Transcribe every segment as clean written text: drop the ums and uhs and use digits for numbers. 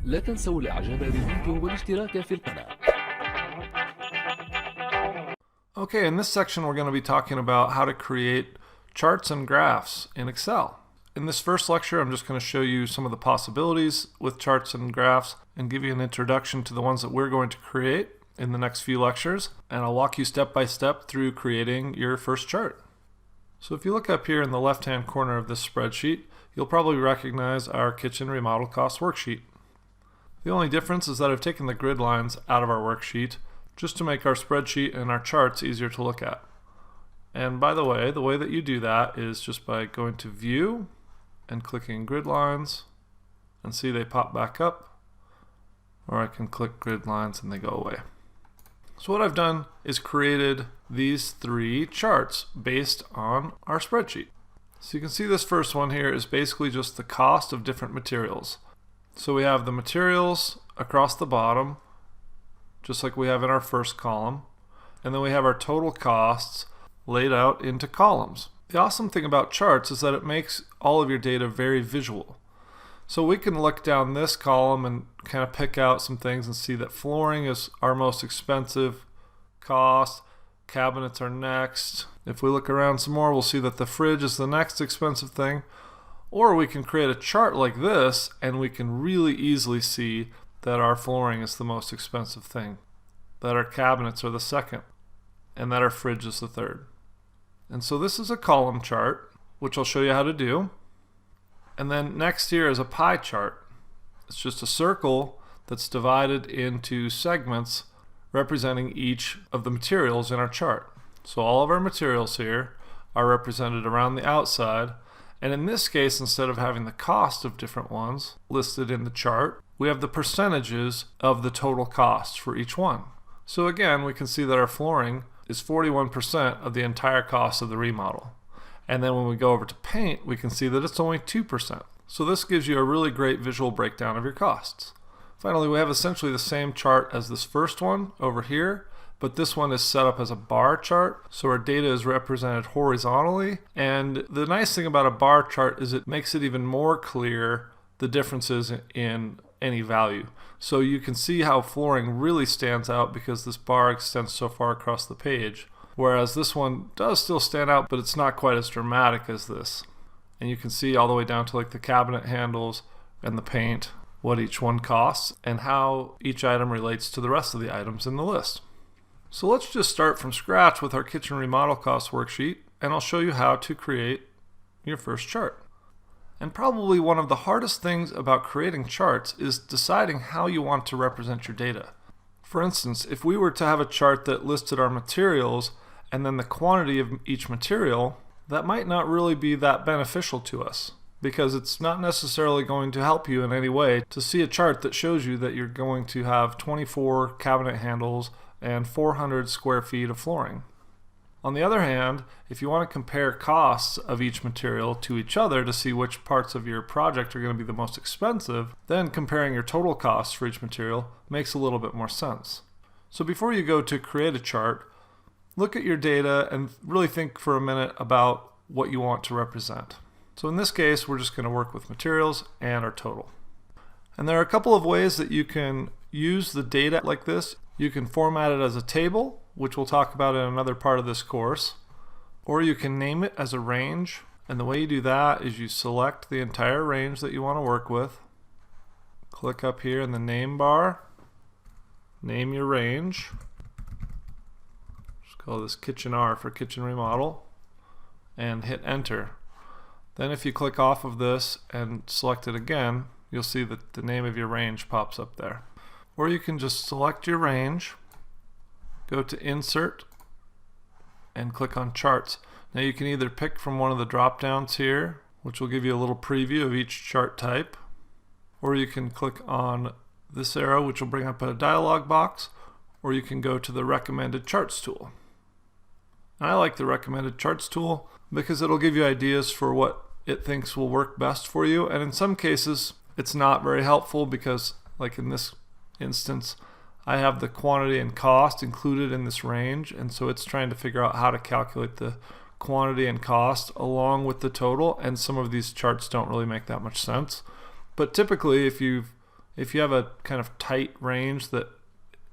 لا تنسوا الاعجاب بالفيديو والاشتراك في القناة. Okay, in this section we're going to be talking about how to create charts and graphs in Excel. In this first lecture I'm just going to show you some of the possibilities with charts and graphs and give you an introduction to the ones that we're going to create in the next few lectures, and I'll walk you step by step through creating your first chart. So if you look up here in the left hand corner of this spreadsheet, you'll probably recognize our kitchen remodel cost worksheet. The only difference is that I've taken the grid lines out of our worksheet just to make our spreadsheet and our charts easier to look at. And by the way that you do that is just by going to View and clicking Grid Lines, and see they pop back up, or I can click Grid Lines and they go away. So what I've done is created these three charts based on our spreadsheet. So you can see this first one here is basically just the cost of different materials. So we have the materials across the bottom, just like we have in our first column, and then we have our total costs laid out into columns. The awesome thing about charts is that it makes all of your data very visual. So we can look down this column and kind of pick out some things and see that flooring is our most expensive cost, cabinets are next. If we look around some more, we'll see that the fridge is the next expensive thing. Or we can create a chart like this and we can really easily see that our flooring is the most expensive thing, that our cabinets are the second, and that our fridge is the third. And so this is a column chart, which I'll show you how to do. And then next here is a pie chart. It's just a circle that's divided into segments representing each of the materials in our chart. So all of our materials here are represented around the outside, and in this case, instead of having the cost of different ones listed in the chart, we have the percentages of the total cost for each one. So again, we can see that our flooring is 41% of the entire cost of the remodel. And then when we go over to paint, we can see that it's only 2%. So this gives you a really great visual breakdown of your costs. Finally, we have essentially the same chart as this first one over here, but this one is set up as a bar chart, so our data is represented horizontally. And the nice thing about a bar chart is it makes it even more clear the differences in any value. So you can see how flooring really stands out because this bar extends so far across the page, whereas this one does still stand out, but it's not quite as dramatic as this. And you can see all the way down to like the cabinet handles and the paint, what each one costs, and how each item relates to the rest of the items in the list. So let's just start from scratch with our kitchen remodel cost worksheet, and I'll show you how to create your first chart. And probably one of the hardest things about creating charts is deciding how you want to represent your data. For instance, if we were to have a chart that listed our materials and then the quantity of each material, that might not really be that beneficial to us, because it's not necessarily going to help you in any way to see a chart that shows you that you're going to have 24 cabinet handles and 400 square feet of flooring. On the other hand, if you want to compare costs of each material to each other to see which parts of your project are going to be the most expensive, then comparing your total costs for each material makes a little bit more sense. So before you go to create a chart, look at your data and really think for a minute about what you want to represent. So in this case, we're just going to work with materials and our total. And there are a couple of ways that you can use the data like this. You can format it as a table, which we'll talk about in another part of this course, or you can name it as a range. And the way you do that is you select the entire range that you want to work with, click up here in the name bar, name your range, just call this kitchen R for kitchen remodel, and hit enter. Then if you click off of this and select it again, you'll see that the name of your range pops up there. Or you can just select your range, go to Insert, and click on Charts. Now you can either pick from one of the drop downs here, which will give you a little preview of each chart type, or you can click on this arrow, which will bring up a dialog box, or you can go to the Recommended Charts tool. And I like the Recommended Charts tool because it'll give you ideas for what it thinks will work best for you, and in some cases it's not very helpful because, like in this instance, I have the quantity and cost included in this range, and so it's trying to figure out how to calculate the quantity and cost along with the total, and some of these charts don't really make that much sense. But typically, if you've If you have a kind of tight range that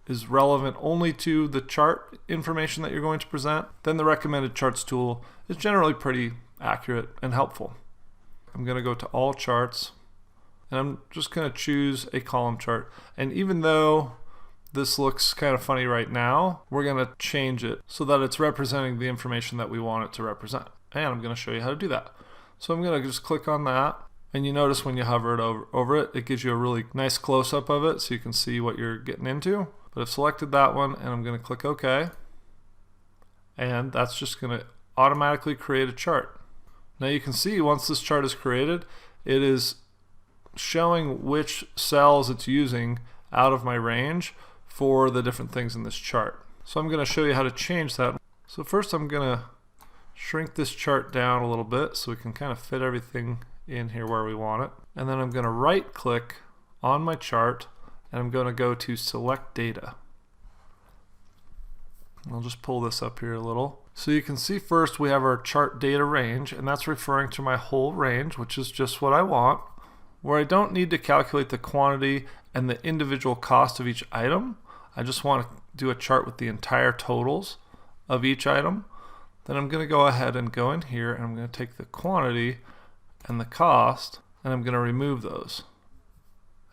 is relevant only to the chart information that you're going to present, then the recommended charts tool is generally pretty accurate and helpful. I'm going to go to all charts, and I'm just going to choose a column chart. And even though this looks kind of funny right now, we're going to change it so that it's representing the information that we want it to represent. And I'm going to show you how to do that. So I'm going to just click on that, and you notice when you hover it over it, it gives you a really nice close-up of it so you can see what you're getting into. But I've selected that one, and I'm going to click OK. And that's just going to automatically create a chart. Now you can see once this chart is created, it is showing which cells it's using out of my range for the different things in this chart. So I'm going to show you how to change that. So first I'm going to shrink this chart down a little bit so we can kind of fit everything in here where we want it. And then I'm going to right click on my chart, and I'm going to go to select data. I'll just pull this up here a little. So you can see first we have our chart data range, and that's referring to my whole range, which is just what I want. Where I don't need to calculate the quantity and the individual cost of each item, I just want to do a chart with the entire totals of each item. Then I'm going to go ahead and go in here, and I'm going to take the quantity and the cost, and I'm going to remove those.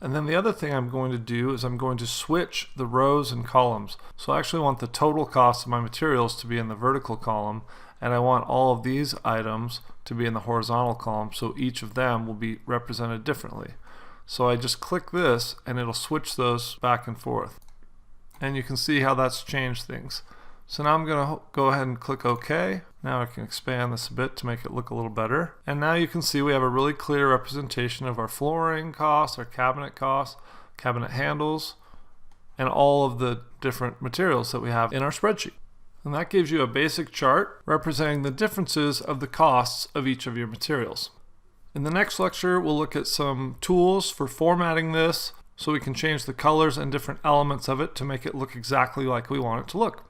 And then the other thing I'm going to do is I'm going to switch the rows and columns. So I actually want the total cost of my materials to be in the vertical column, and I want all of these items to be in the horizontal column, so each of them will be represented differently. So I just click this, and it'll switch those back and forth. And you can see how that's changed things. So now I'm going to go ahead and click OK. Now I can expand this a bit to make it look a little better. And now you can see we have a really clear representation of our flooring costs, our cabinet costs, cabinet handles, and all of the different materials that we have in our spreadsheet. And that gives you a basic chart representing the differences of the costs of each of your materials. In the next lecture, we'll look at some tools for formatting this so we can change the colors and different elements of it to make it look exactly like we want it to look.